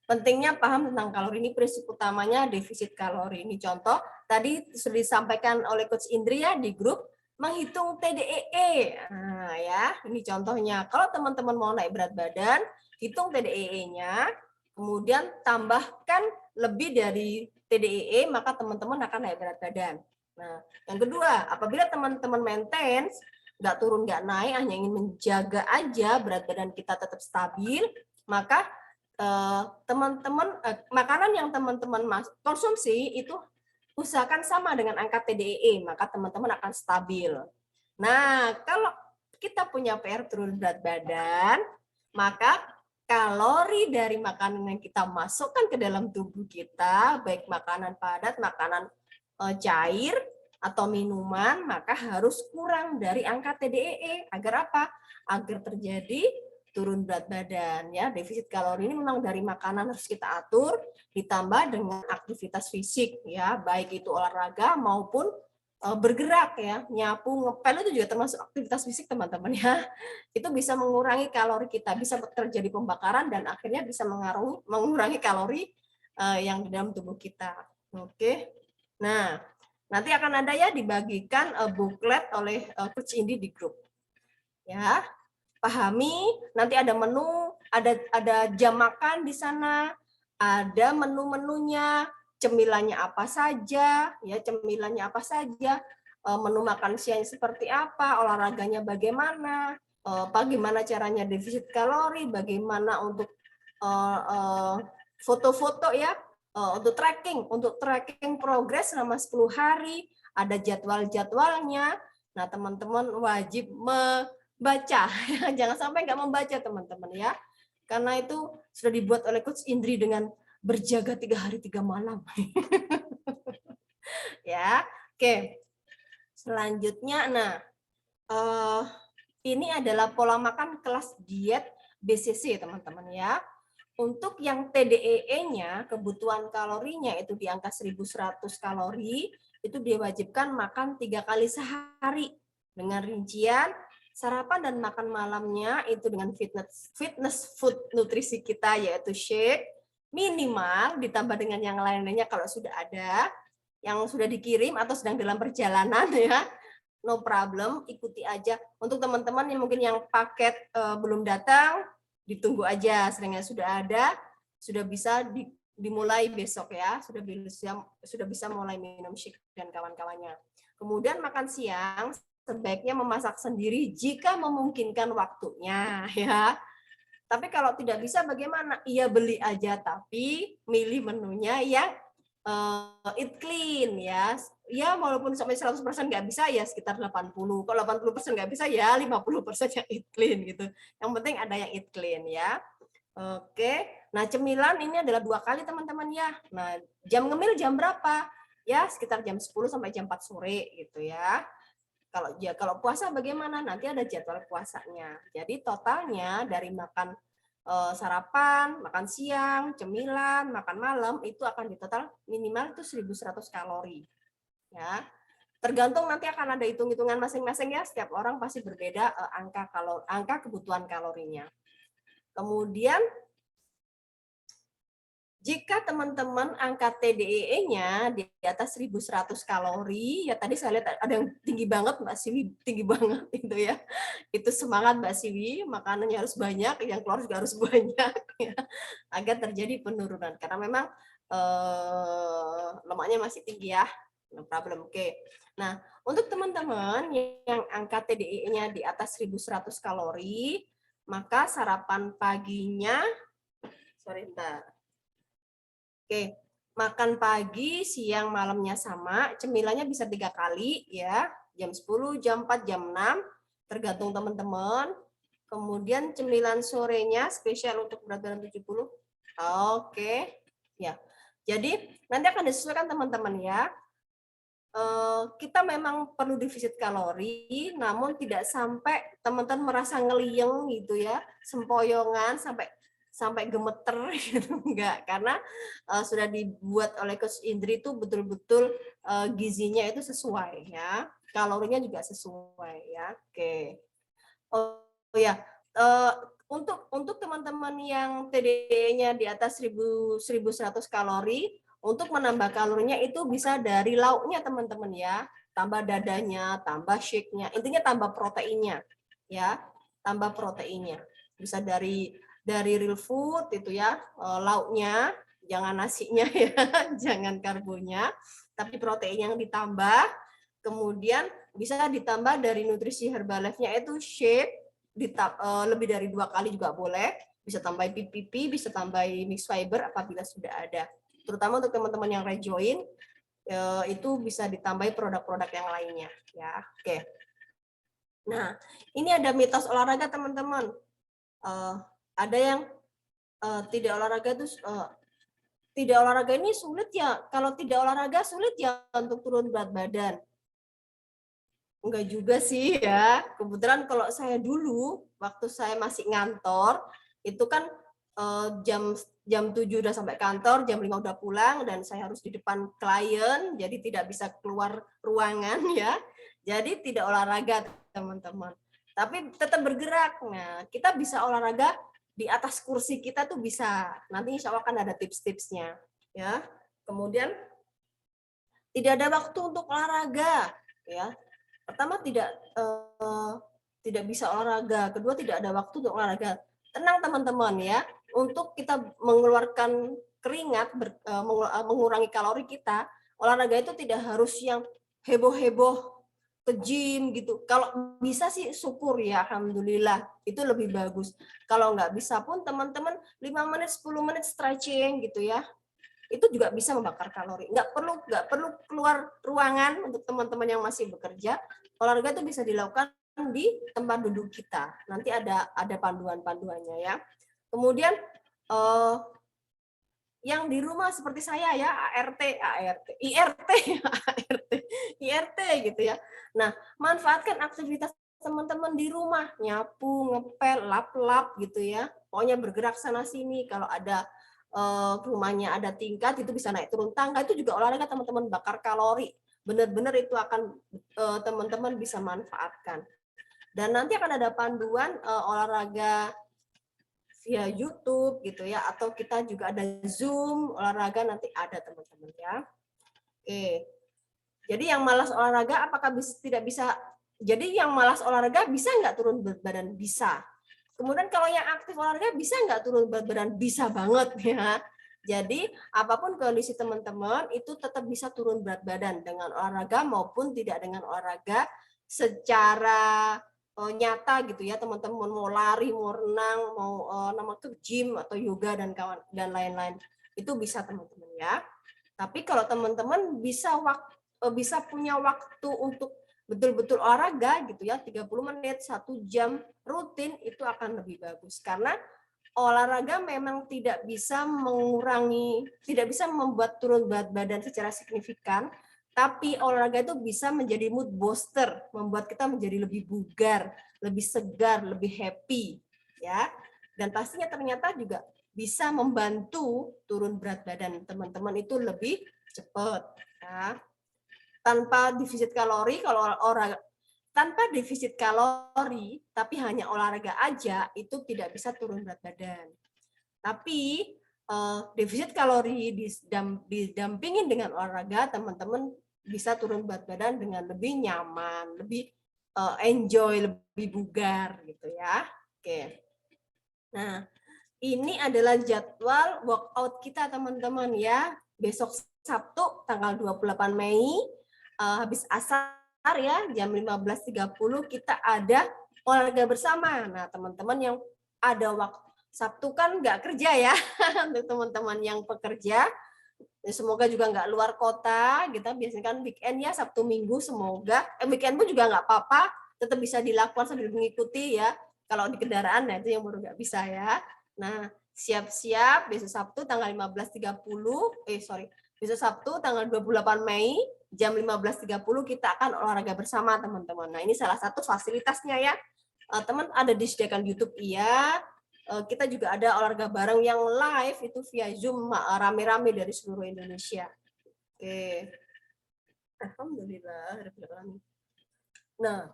pentingnya paham tentang kalori, ini prinsip utamanya defisit kalori. Ini contoh tadi sudah disampaikan oleh Coach Indri ya di grup, menghitung TDEE. Nah ya, ini contohnya. Kalau teman-teman mau naik berat badan, hitung TDEE-nya, kemudian tambahkan lebih dari TDEE, maka teman-teman akan naik berat badan. Nah, yang kedua, apabila teman-teman maintain, nggak turun nggak naik, hanya ingin menjaga aja berat badan kita tetap stabil, maka teman-teman makanan yang teman-teman konsumsi itu usahakan sama dengan angka TDEE, maka teman-teman akan stabil. Nah, kalau kita punya PR turun berat badan, maka kalori dari makanan yang kita masukkan ke dalam tubuh kita, baik makanan padat, makanan cair, atau minuman, maka harus kurang dari angka TDEE. Agar apa? Agar terjadi turun berat badan ya. Defisit kalori ini memang dari makanan harus kita atur, ditambah dengan aktivitas fisik ya, baik itu olahraga maupun bergerak ya, nyapu, ngepel itu juga termasuk aktivitas fisik teman-teman ya. Itu bisa mengurangi kalori kita, bisa terjadi pembakaran dan akhirnya bisa mengurangi kalori yang di dalam tubuh kita. Oke. Nah, nanti akan ada ya dibagikan booklet oleh Coach Indi di grup. Ya. Pahami, nanti ada menu, ada jam makan di sana, ada menu-menunya, cemilannya apa saja, ya cemilannya apa saja, menu makan siang seperti apa, olahraganya bagaimana, bagaimana caranya defisit kalori, bagaimana untuk foto-foto ya, untuk tracking progres selama 10 hari, ada jadwal-jadwalnya. Nah, teman-teman wajib baca, jangan sampai nggak membaca teman-teman ya, karena itu sudah dibuat oleh Coach Indri dengan berjaga 3 hari 3 malam. Ya, oke. Selanjutnya, nah ini adalah pola makan kelas diet BCC teman-teman ya. Untuk yang TDEE-nya, kebutuhan kalorinya itu di angka 1.100 kalori, itu diwajibkan makan 3 kali sehari dengan rincian sarapan dan makan malamnya itu dengan fitness food nutrisi kita, yaitu shake, minimal ditambah dengan yang lain-lainnya kalau sudah ada, yang sudah dikirim atau sedang dalam perjalanan ya, no problem, ikuti aja. Untuk teman-teman yang mungkin yang paket belum datang, ditunggu aja, sedangkan sudah ada, sudah bisa dimulai besok ya, sudah bisa mulai minum shake dan kawan-kawannya. Kemudian makan siang, sebaiknya memasak sendiri jika memungkinkan waktunya ya. Tapi kalau tidak bisa bagaimana? Iya beli aja, tapi milih menunya yang eat clean ya. Ya walaupun sampai 100% nggak bisa ya sekitar 80. Kalau 80% nggak bisa ya 50% yang eat clean gitu. Yang penting ada yang eat clean ya. Oke. Nah, cemilan ini adalah 2 kali teman-teman ya. Nah, jam ngemil jam berapa? Ya sekitar jam 10 sampai jam 4 sore gitu ya. Kalau puasa bagaimana? Nanti ada jadwal puasanya. Jadi totalnya dari makan sarapan, makan siang, cemilan, makan malam itu akan ditotal minimal itu 1.100 kalori. Ya. Tergantung nanti akan ada hitung-hitungan masing-masing ya. Setiap orang pasti berbeda angka kebutuhan kalorinya. Kemudian jika teman-teman angka TDEE-nya di atas 1.100 kalori, ya tadi saya lihat ada yang tinggi banget, Mbak Siwi, tinggi banget itu ya. Itu semangat Mbak Siwi, makanannya harus banyak, yang keluar juga harus banyak, ya, agar terjadi penurunan. Karena memang lemaknya masih tinggi ya, no problem. Oke. Nah, untuk teman-teman yang angka TDEE-nya di atas 1.100 kalori, maka sarapan paginya, Oke, makan pagi, siang, malamnya sama, cemilannya bisa 3 kali ya, jam 10, jam 4, jam 6, tergantung teman-teman. Kemudian cemilan sorenya spesial untuk berat badan 70. Oke, ya. Jadi nanti akan disesuaikan teman-teman ya. Kita memang perlu defisit kalori, namun tidak sampai teman-teman merasa ngelieng gitu ya, sempoyongan sampai gemeter gitu, enggak, karena sudah dibuat oleh Coach Indri itu betul-betul gizinya itu sesuai ya, kalorinya juga sesuai ya. Oke. Oh ya, untuk teman-teman yang TDE-nya di atas 1.100 kalori, untuk menambah kalorinya itu bisa dari lauknya teman-teman ya, tambah dadanya, tambah shake-nya, intinya tambah proteinnya ya, tambah proteinnya. Bisa dari real food itu ya, lauknya, jangan nasinya ya, jangan karbonya, tapi protein yang ditambah. Kemudian bisa ditambah dari nutrisi Herbalife-nya itu shake, lebih dari 2 kali juga boleh, bisa tambah PPP, bisa tambah mix fiber apabila sudah ada. Terutama untuk teman-teman yang rejoin, itu bisa ditambahi produk-produk yang lainnya ya. Oke. Nah, ini ada mitos olahraga teman-teman. Ada yang tidak olahraga itu tidak olahraga ini sulit ya, kalau tidak olahraga sulit ya untuk turun berat badan. Enggak juga sih ya, kebetulan kalau saya dulu waktu saya masih ngantor itu kan jam 7 udah sampai kantor, jam 5 udah pulang, dan saya harus di depan klien, jadi tidak bisa keluar ruangan ya, jadi tidak olahraga teman-teman, tapi tetap bergerak. Nah, kita bisa olahraga di atas kursi kita tuh bisa. Nanti insya Allah kan ada tips-tipsnya ya. Kemudian tidak ada waktu untuk olahraga ya. Pertama tidak bisa olahraga, kedua tidak ada waktu untuk olahraga. Tenang teman-teman ya. Untuk kita mengeluarkan keringat, mengurangi kalori kita, olahraga itu tidak harus yang heboh-heboh ke gym gitu. Kalau bisa sih syukur ya, alhamdulillah, itu lebih bagus. Kalau nggak bisa pun teman-teman 5 menit 10 menit stretching gitu ya, itu juga bisa membakar kalori. Nggak perlu keluar ruangan. Untuk teman-teman yang masih bekerja, olahraga itu bisa dilakukan di tempat duduk kita. Nanti ada panduan-panduannya ya. Kemudian yang di rumah seperti saya ya, IRT gitu ya. Nah, manfaatkan aktivitas teman-teman di rumah, nyapu, ngepel, lap-lap gitu ya. Pokoknya bergerak sana sini. Kalau ada rumahnya ada tingkat, itu bisa naik turun tangga, itu juga olahraga teman-teman, bakar kalori. Benar-benar itu akan teman-teman bisa manfaatkan. Dan nanti akan ada panduan olahraga via YouTube gitu ya, atau kita juga ada Zoom olahraga, nanti ada teman-teman ya. Oke. Jadi yang malas olahraga apakah tidak bisa? Jadi yang malas olahraga bisa nggak turun berat badan? Bisa. Kemudian kalau yang aktif olahraga bisa nggak turun berat badan? Bisa banget ya. Jadi apapun kondisi teman-teman itu tetap bisa turun berat badan dengan olahraga maupun tidak dengan olahraga secara nyata gitu ya, teman-teman mau lari, mau renang, mau ke gym atau yoga dan lain-lain, itu bisa teman-teman ya. Tapi kalau teman-teman bisa punya waktu untuk betul-betul olahraga gitu ya, 30 menit, 1 jam rutin, itu akan lebih bagus. Karena olahraga memang tidak bisa membuat turun berat badan secara signifikan, tapi olahraga itu bisa menjadi mood booster, membuat kita menjadi lebih bugar, lebih segar, lebih happy, ya. Dan pastinya ternyata juga bisa membantu turun berat badan teman-teman itu lebih cepat, ya. Tanpa defisit kalori, tapi hanya olahraga aja, itu tidak bisa turun berat badan. Tapi defisit kalori didampingin dengan olahraga, teman-teman bisa turun berat badan dengan lebih nyaman, lebih enjoy, lebih bugar gitu ya. Oke. Nah, ini adalah jadwal workout kita teman-teman ya. Besok Sabtu tanggal 28 Mei habis asar ya jam 15.30 kita ada olahraga bersama. Nah, teman-teman yang ada waktu Sabtu kan nggak kerja ya, untuk teman-teman yang pekerja, semoga juga nggak luar kota, kita biasanya kan weekend ya, Sabtu Minggu, semoga weekend pun juga nggak apa-apa, tetap bisa dilakukan sambil mengikuti ya. Kalau di kendaraan, nah itu yang baru nggak bisa ya. Nah, siap-siap besok Sabtu tanggal 15.30, besok Sabtu tanggal 28 Mei jam 15.30 kita akan olahraga bersama teman-teman. Nah, ini salah satu fasilitasnya ya. Teman ada disediakan YouTube iya. Kita juga ada olahraga bareng yang live itu via Zoom rame-rame dari seluruh Indonesia. Oke. Alhamdulillah. Nah,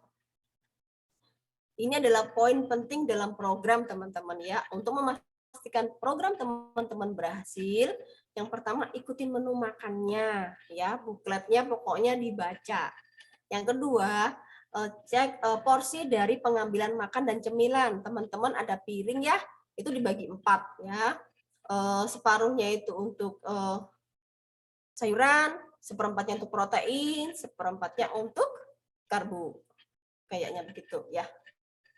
ini adalah poin penting dalam program teman-teman ya. Untuk memastikan program teman-teman berhasil, yang pertama ikutin menu makannya ya, bukletnya pokoknya dibaca. Yang kedua, cek porsi dari pengambilan makan dan cemilan. Teman-teman ada piring ya, itu dibagi 4 ya. Separuhnya itu untuk sayuran, seperempatnya untuk protein, seperempatnya untuk karbo. Kayaknya begitu ya.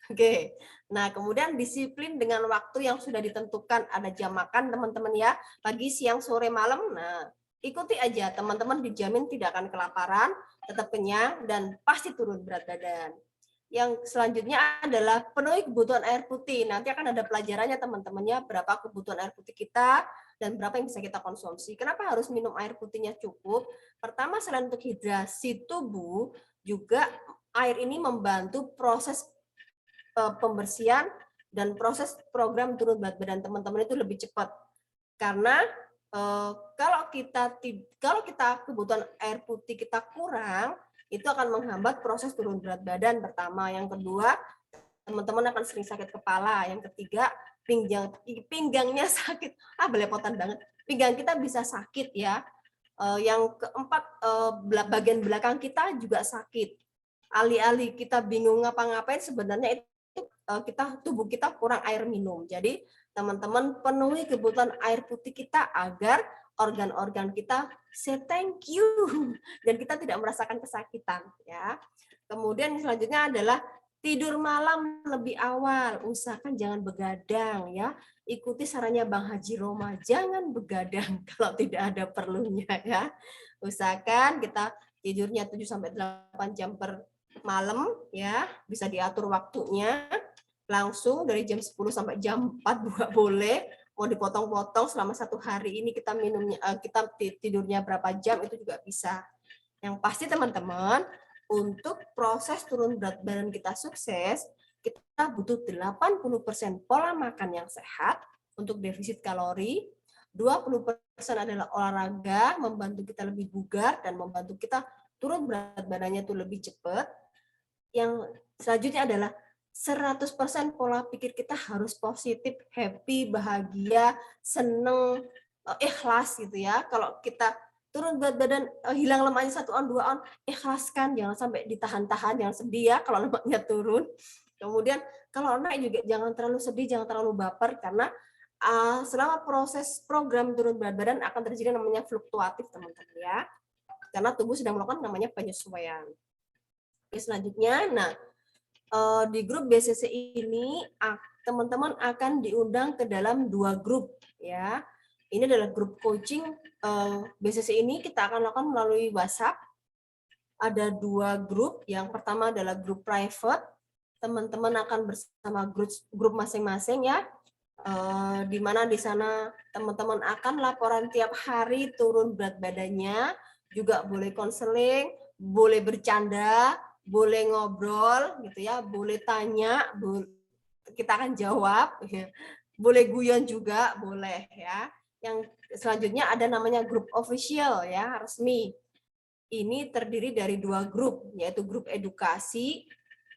Oke, nah kemudian disiplin dengan waktu yang sudah ditentukan, ada jam makan teman-teman ya, pagi, siang, sore, malam. Nah, ikuti aja, teman-teman dijamin tidak akan kelaparan, tetap kenyang, dan pasti turun berat badan. Yang selanjutnya adalah penuhi kebutuhan air putih. Nanti akan ada pelajarannya teman-temannya, berapa kebutuhan air putih kita, dan berapa yang bisa kita konsumsi. Kenapa harus minum air putihnya cukup? Pertama, selain untuk hidrasi tubuh, juga air ini membantu proses pembersihan dan proses program turun berat badan teman-teman itu lebih cepat. Karena kalau kita kebutuhan air putih kita kurang, itu akan menghambat proses turun berat badan pertama. Yang kedua, teman-teman akan sering sakit kepala. Yang ketiga, pinggangnya sakit. Belepotan banget. Pinggang kita bisa sakit ya. Yang keempat, bagian belakang kita juga sakit. Alih-alih kita bingung ngapa-ngapain, sebenarnya itu tubuh kita kurang air minum. Jadi teman-teman penuhi kebutuhan air putih kita agar organ-organ kita say thank you dan kita tidak merasakan kesakitan ya. Kemudian selanjutnya adalah tidur malam lebih awal, usahakan jangan begadang ya. Ikuti sarannya Bang Haji Roma, jangan begadang kalau tidak ada perlunya ya. Usahakan kita tidurnya 7 sampai 8 jam per malam ya, bisa diatur waktunya. Langsung dari jam 10 sampai jam 4 juga boleh, mau dipotong-potong selama 1 hari ini kita tidurnya berapa jam itu juga bisa. Yang pasti teman-teman, untuk proses turun berat badan kita sukses, kita butuh 80% pola makan yang sehat untuk defisit kalori, 20% adalah olahraga membantu kita lebih bugar dan membantu kita turun berat badannya itu lebih cepat. Yang selanjutnya adalah 100% pola pikir kita harus positif, happy, bahagia, seneng, ikhlas gitu ya. Kalau kita turun berat badan, hilang lemaknya 1 on, 2 on, ikhlaskan, jangan sampai ditahan-tahan, jangan sedih ya kalau lemaknya turun. Kemudian kalau naik juga jangan terlalu sedih, jangan terlalu baper, karena selama proses program turun berat badan akan terjadi namanya fluktuatif teman-teman ya. Karena tubuh sedang melakukan namanya penyesuaian. Oke, selanjutnya, nah di grup BCC ini teman-teman akan diundang ke dalam 2 grup ya. Ini adalah grup coaching BCC ini kita akan lakukan melalui WhatsApp. Ada 2 grup. Yang pertama adalah grup private. Teman-teman akan bersama grup masing-masing ya. Di mana di sana teman-teman akan laporan tiap hari turun berat badannya, juga boleh konseling, boleh bercanda, boleh ngobrol gitu ya, boleh tanya, kita akan jawab, ya. Boleh guyon juga, boleh ya. Yang selanjutnya ada namanya grup official ya, resmi. Ini terdiri dari 2 grup, yaitu grup edukasi,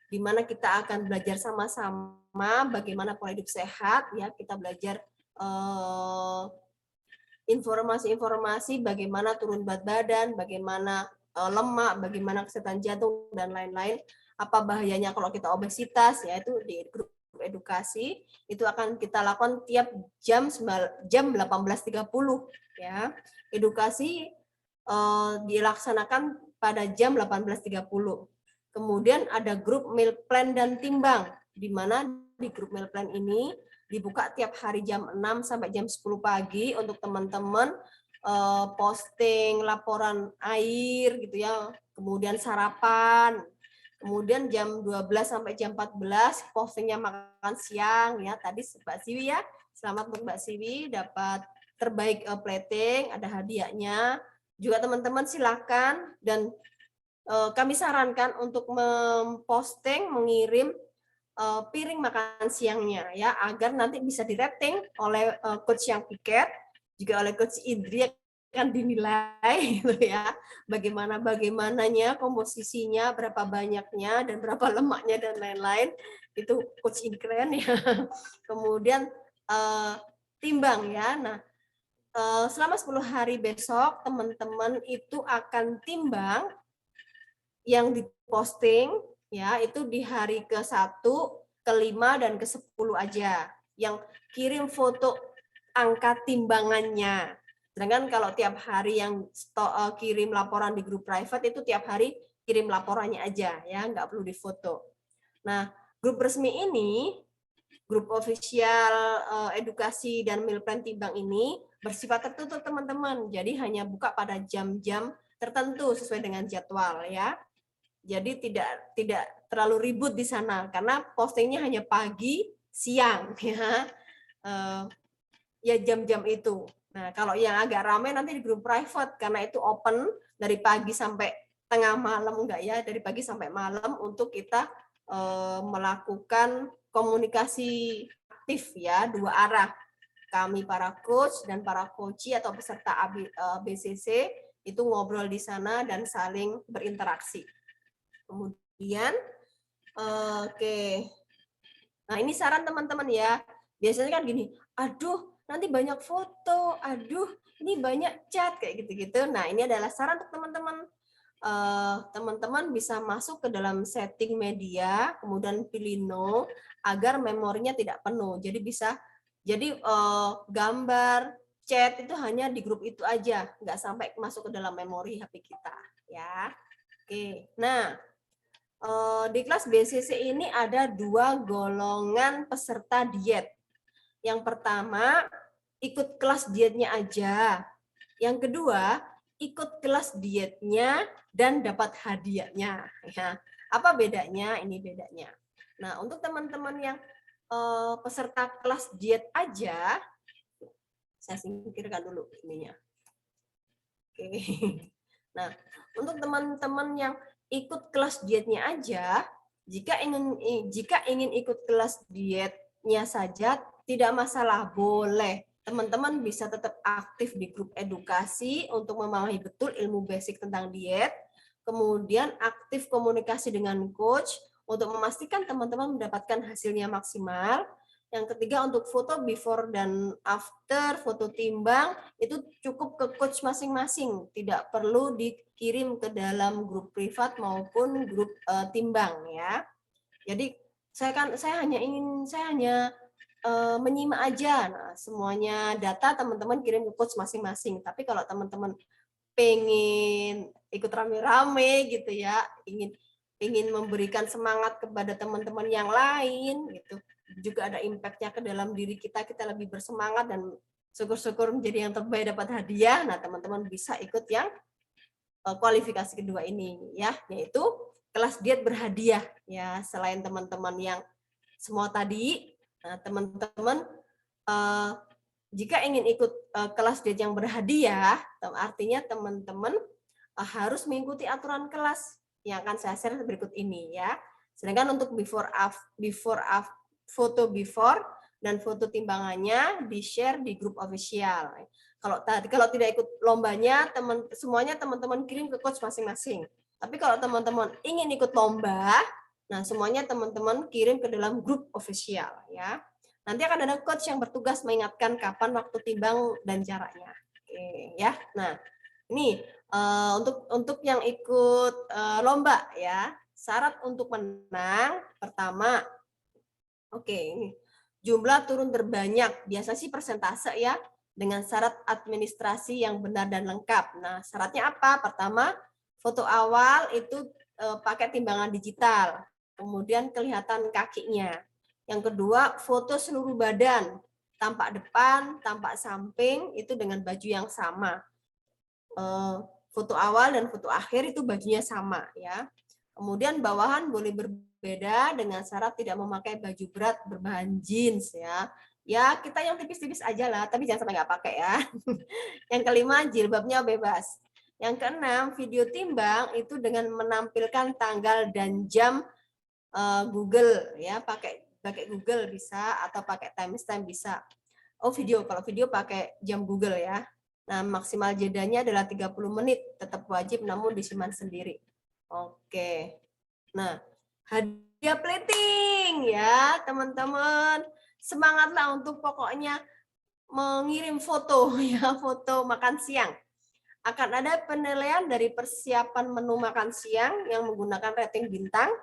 di mana kita akan belajar sama-sama bagaimana pola hidup sehat ya, kita belajar informasi-informasi bagaimana turun berat badan, bagaimana lemak, bagaimana kesehatan jantung dan lain-lain, apa bahayanya kalau kita obesitas, yaitu di grup edukasi itu akan kita lakukan tiap jam 18.30 ya. Edukasi dilaksanakan pada jam 18.30. Kemudian ada grup meal plan dan timbang, di mana di grup meal plan ini dibuka tiap hari jam 6 sampai jam 10 pagi untuk teman-teman posting laporan air gitu ya, kemudian sarapan, kemudian jam 12 sampai jam 14 postingnya makan siang ya. Tadi Mbak Siwi ya, selamat untuk Mbak Siwi dapat terbaik plating, ada hadiahnya. Juga teman-teman silakan, dan kami sarankan untuk memposting, mengirim piring makan siangnya ya, agar nanti bisa di-rating oleh coach yang piket, juga oleh coach Indri akan dinilai gitu ya, bagaimananya komposisinya, berapa banyaknya dan berapa lemaknya dan lain-lain, itu coach Indri ya. Kemudian timbang ya. Nah, selama 10 hari besok teman-teman itu akan timbang yang diposting ya, itu di hari ke-1, ke-5 dan ke-10 aja. Yang kirim foto angka timbangannya. Sedangkan kalau tiap hari yang kirim laporan di grup private itu tiap hari kirim laporannya aja ya, nggak perlu difoto. Nah, grup resmi ini, grup official edukasi dan meal plan timbang ini bersifat tertutup teman-teman. Jadi hanya buka pada jam-jam tertentu sesuai dengan jadwal ya. Jadi tidak terlalu ribut di sana karena postingnya hanya pagi, siang ya. Ya jam-jam itu. Nah, kalau yang agak ramai nanti di grup private karena itu open dari pagi sampai tengah malam, enggak ya, dari pagi sampai malam untuk kita melakukan komunikasi aktif ya, 2 arah. Kami para coach dan para coachee atau peserta BCC itu ngobrol di sana dan saling berinteraksi. Kemudian oke. Nah, ini saran teman-teman ya. Biasanya kan gini, aduh, nanti banyak foto, aduh, ini banyak chat kayak gitu-gitu. Nah, ini adalah saran untuk teman-teman. Teman-teman bisa masuk ke dalam setting media, kemudian pilih no agar memorinya tidak penuh. Jadi gambar, chat itu hanya di grup itu aja, nggak sampai masuk ke dalam memori HP kita, ya. Oke. Nah, di kelas BCC ini ada 2 golongan peserta diet. Yang pertama, ikut kelas dietnya aja. Yang kedua, ikut kelas dietnya dan dapat hadiahnya. Ya. Apa bedanya? Ini bedanya. Nah, untuk teman-teman yang peserta kelas diet aja, saya singkirkan dulu ininya. Oke. Nah, untuk teman-teman yang ikut kelas dietnya aja, jika ingin ikut kelas dietnya saja tidak masalah, boleh. Teman-teman bisa tetap aktif di grup edukasi untuk memahami betul ilmu basic tentang diet, kemudian aktif komunikasi dengan coach untuk memastikan teman-teman mendapatkan hasilnya maksimal. Yang ketiga, untuk foto before dan after, foto timbang, itu cukup ke coach masing-masing, tidak perlu dikirim ke dalam grup privat maupun grup timbang ya. Jadi saya hanya menyimak aja. Nah, semuanya data teman-teman kirim ke coach masing-masing. Tapi kalau teman-teman pengen ikut rame-rame gitu ya, ingin memberikan semangat kepada teman-teman yang lain gitu, juga ada impact-nya ke dalam diri kita lebih bersemangat dan syukur-syukur menjadi yang terbaik dapat hadiah. Nah, teman-teman bisa ikut yang kualifikasi kedua ini ya, yaitu kelas diet berhadiah ya. Selain teman-teman yang semua tadi, nah teman-teman jika ingin ikut kelas diet yang berhadiah, artinya teman-teman harus mengikuti aturan kelas yang akan saya share berikut ini ya. Sedangkan untuk foto before dan foto timbangannya di-share di grup official. Kalau tidak ikut lombanya, semuanya teman-teman kirim ke coach masing-masing. Tapi kalau teman-teman ingin ikut lomba, nah semuanya teman-teman kirim ke dalam grup official ya. Nanti akan ada coach yang bertugas mengingatkan kapan waktu timbang dan jaraknya. Oke ya. Nah, ini untuk yang ikut lomba ya. Syarat untuk menang pertama, oke, ini jumlah turun terbanyak, biasa sih persentase ya, dengan syarat administrasi yang benar dan lengkap. Nah, syaratnya apa? Pertama, foto awal itu pakai timbangan digital, kemudian kelihatan kakinya. Yang kedua, foto seluruh badan, tampak depan, tampak samping, itu dengan baju yang sama. Foto awal dan foto akhir itu bajunya sama ya. Kemudian bawahan boleh berbeda dengan syarat tidak memakai baju berat berbahan jeans ya. Ya kita yang tipis-tipis aja lah, tapi jangan sampai nggak pakai ya. Yang kelima, jilbabnya bebas. Yang keenam, video timbang itu dengan menampilkan tanggal dan jam Google ya, pakai Google bisa atau pakai timestamp bisa. Oh video, kalau video pakai jam Google ya. Nah maksimal jedanya adalah 30 menit, tetap wajib namun disimpan sendiri. Oke, nah hadiah plating ya teman-teman, semangatlah untuk pokoknya mengirim foto ya, foto makan siang. Akan ada penilaian dari persiapan menu makan siang yang menggunakan rating bintang.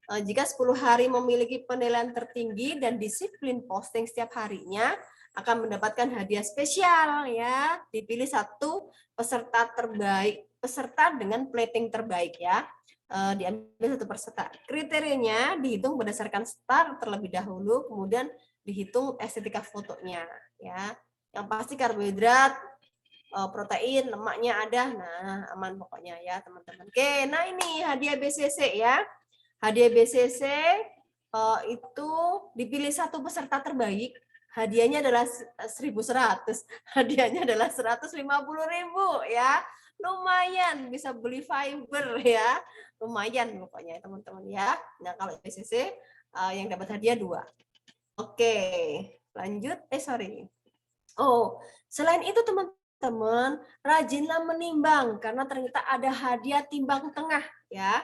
Jika 10 hari memiliki penilaian tertinggi dan disiplin posting setiap harinya, akan mendapatkan hadiah spesial ya. Dipilih satu peserta terbaik, peserta dengan plating terbaik ya. Diambil satu peserta. Kriterianya dihitung berdasarkan star terlebih dahulu, kemudian dihitung estetika fotonya ya. Yang pasti karbohidrat, protein, lemaknya ada. Nah, aman pokoknya ya, teman-teman. Oke, nah ini hadiah BCC ya. Hadiah BCC itu dipilih satu peserta terbaik. Hadiahnya adalah 1.100. Hadiahnya adalah 150.000 ya. Lumayan bisa beli fiber ya. Lumayan pokoknya teman-teman ya. Nah, kalau BCC yang dapat hadiah 2. Oke, lanjut. Oh, selain itu teman-teman, rajinlah menimbang karena ternyata ada hadiah timbang tengah ya.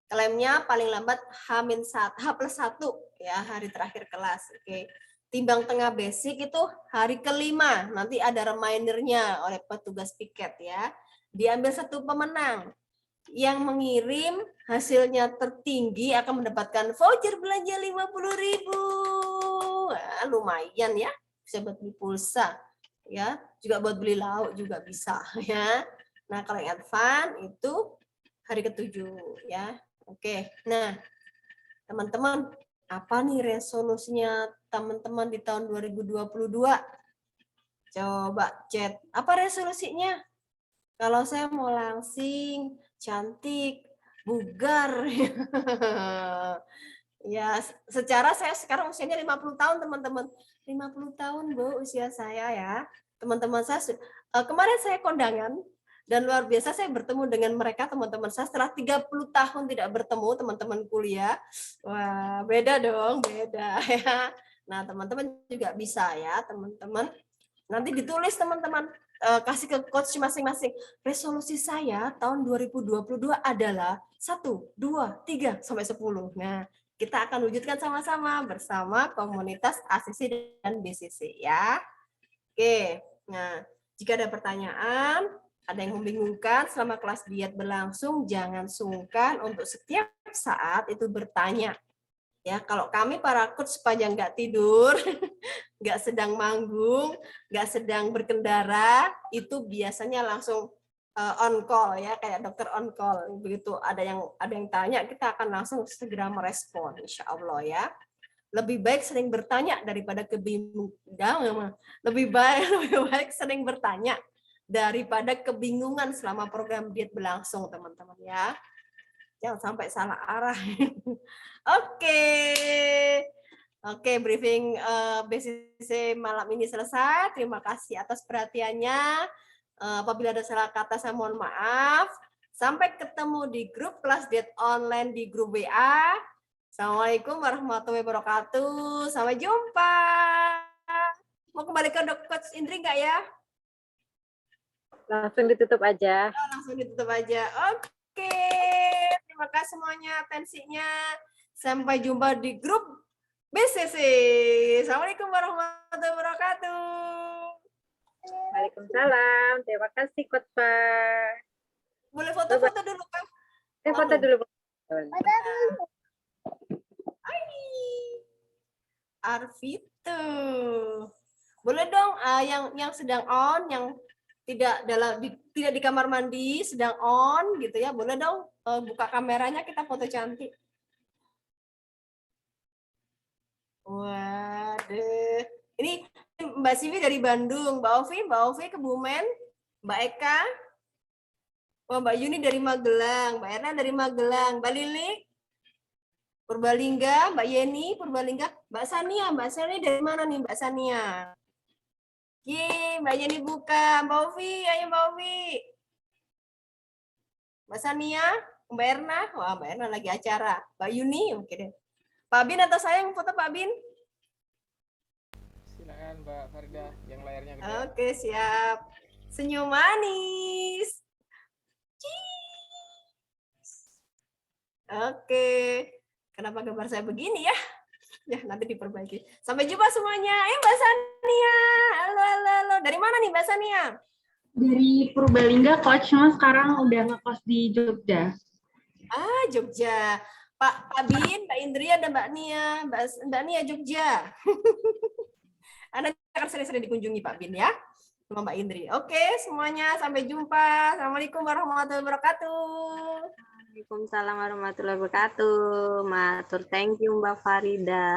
Klaimnya paling lambat H+1 ya, hari terakhir kelas. Oke. Timbang tengah basic itu hari kelima, nanti ada remindernya oleh petugas piket ya. Diambil satu pemenang. Yang mengirim hasilnya tertinggi akan mendapatkan voucher belanja 50.000. Nah, lumayan ya, bisa buat beli pulsa ya, juga buat beli lauk juga bisa ya. Nah, kalau yang advance itu hari ke-7 ya. Oke. Nah, teman-teman, apa nih resolusinya teman-teman di tahun 2022? Coba chat. Apa resolusinya? Kalau saya mau langsing, cantik, bugar. Ya, secara saya sekarang usianya 50 tahun, teman-teman. 50 tahun, Bu, usia saya ya. Teman-teman saya, kemarin saya kondangan, dan luar biasa saya bertemu dengan mereka, teman-teman saya, setelah 30 tahun tidak bertemu, teman-teman kuliah. Wah, beda dong, beda ya. Nah, teman-teman juga bisa ya, teman-teman. Nanti ditulis, teman-teman. Kasih ke coach masing-masing. Resolusi saya tahun 2022 adalah 1, 2, 3, sampai 10. Nah, kita akan wujudkan sama-sama bersama komunitas ACC dan BCC ya. Oke, nah jika ada pertanyaan, ada yang membingungkan selama kelas diet berlangsung, jangan sungkan untuk setiap saat itu bertanya. Ya, kalau kami para coach sepanjang nggak tidur, nggak sedang manggung, nggak sedang berkendara, itu biasanya langsung on call ya, kayak dokter on call. Begitu ada yang tanya, kita akan langsung segera merespon, insya Allah ya. lebih baik sering bertanya daripada kebingungan. Lebih baik sering bertanya daripada kebingungan selama program diet berlangsung, teman-teman ya. Jangan sampai salah arah. Oke, briefing BCC malam ini selesai. Terima kasih atas perhatiannya. Apabila ada salah kata saya mohon maaf. Sampai ketemu di grup kelas diet online di grup WA. Assalamualaikum warahmatullahi wabarakatuh. Sampai jumpa. Mau kembali ke Coach Indri nggak ya? Langsung ditutup aja. Langsung ditutup aja. Oke. Terima kasih semuanya atensinya. Sampai jumpa di grup BCC. Assalamualaikum warahmatullahi wabarakatuh. Waalaikumsalam. Terima kasih Coach Pak. Boleh foto-foto dulu, Kak? Foto dulu. Arvito. Boleh dong yang sedang on, yang tidak di kamar mandi, sedang on gitu ya. Boleh dong buka kameranya, kita foto cantik. Waduh. Ini Mbak Sivi dari Bandung, Mbak Ovi Kebumen, Mbak Eka, Mbak Yuni dari Magelang, Mbak Erna dari Magelang, Mbak Lili Purbalingga, Mbak Yeni Purbalingga, Mbak Sania dari mana nih Mbak Sania? Mbak Yeni buka, Mbak Ovi, ayo Mbak Ovi. Mbak Sania, Mbak Erna, wah Mbak Erna lagi acara. Mbak Yuni, oke deh. Pak Bin atau saya yang foto Pak Bin? Silakan Mbak Farida yang layarnya gede. Oke, siap. Senyum manis. Oke. Kenapa gambar saya begini ya? Ya, nanti diperbaiki. Sampai jumpa semuanya. Mbak Sania. Halo. Dari mana nih Mbak Sania? Dari Purbalingga, Coach. Mas sekarang udah ngekos di Jogja. Jogja. Pak Bin, Mbak Indria, dan Mbak Nia. Mbak Nia Jogja. Anda akan sering-sering dikunjungi Pak Bin ya. Sama Mbak Indri. Oke, semuanya. Sampai jumpa. Assalamualaikum warahmatullahi wabarakatuh. Waalaikumsalam warahmatullahi wabarakatuh. Matur thank you Mbak Farida.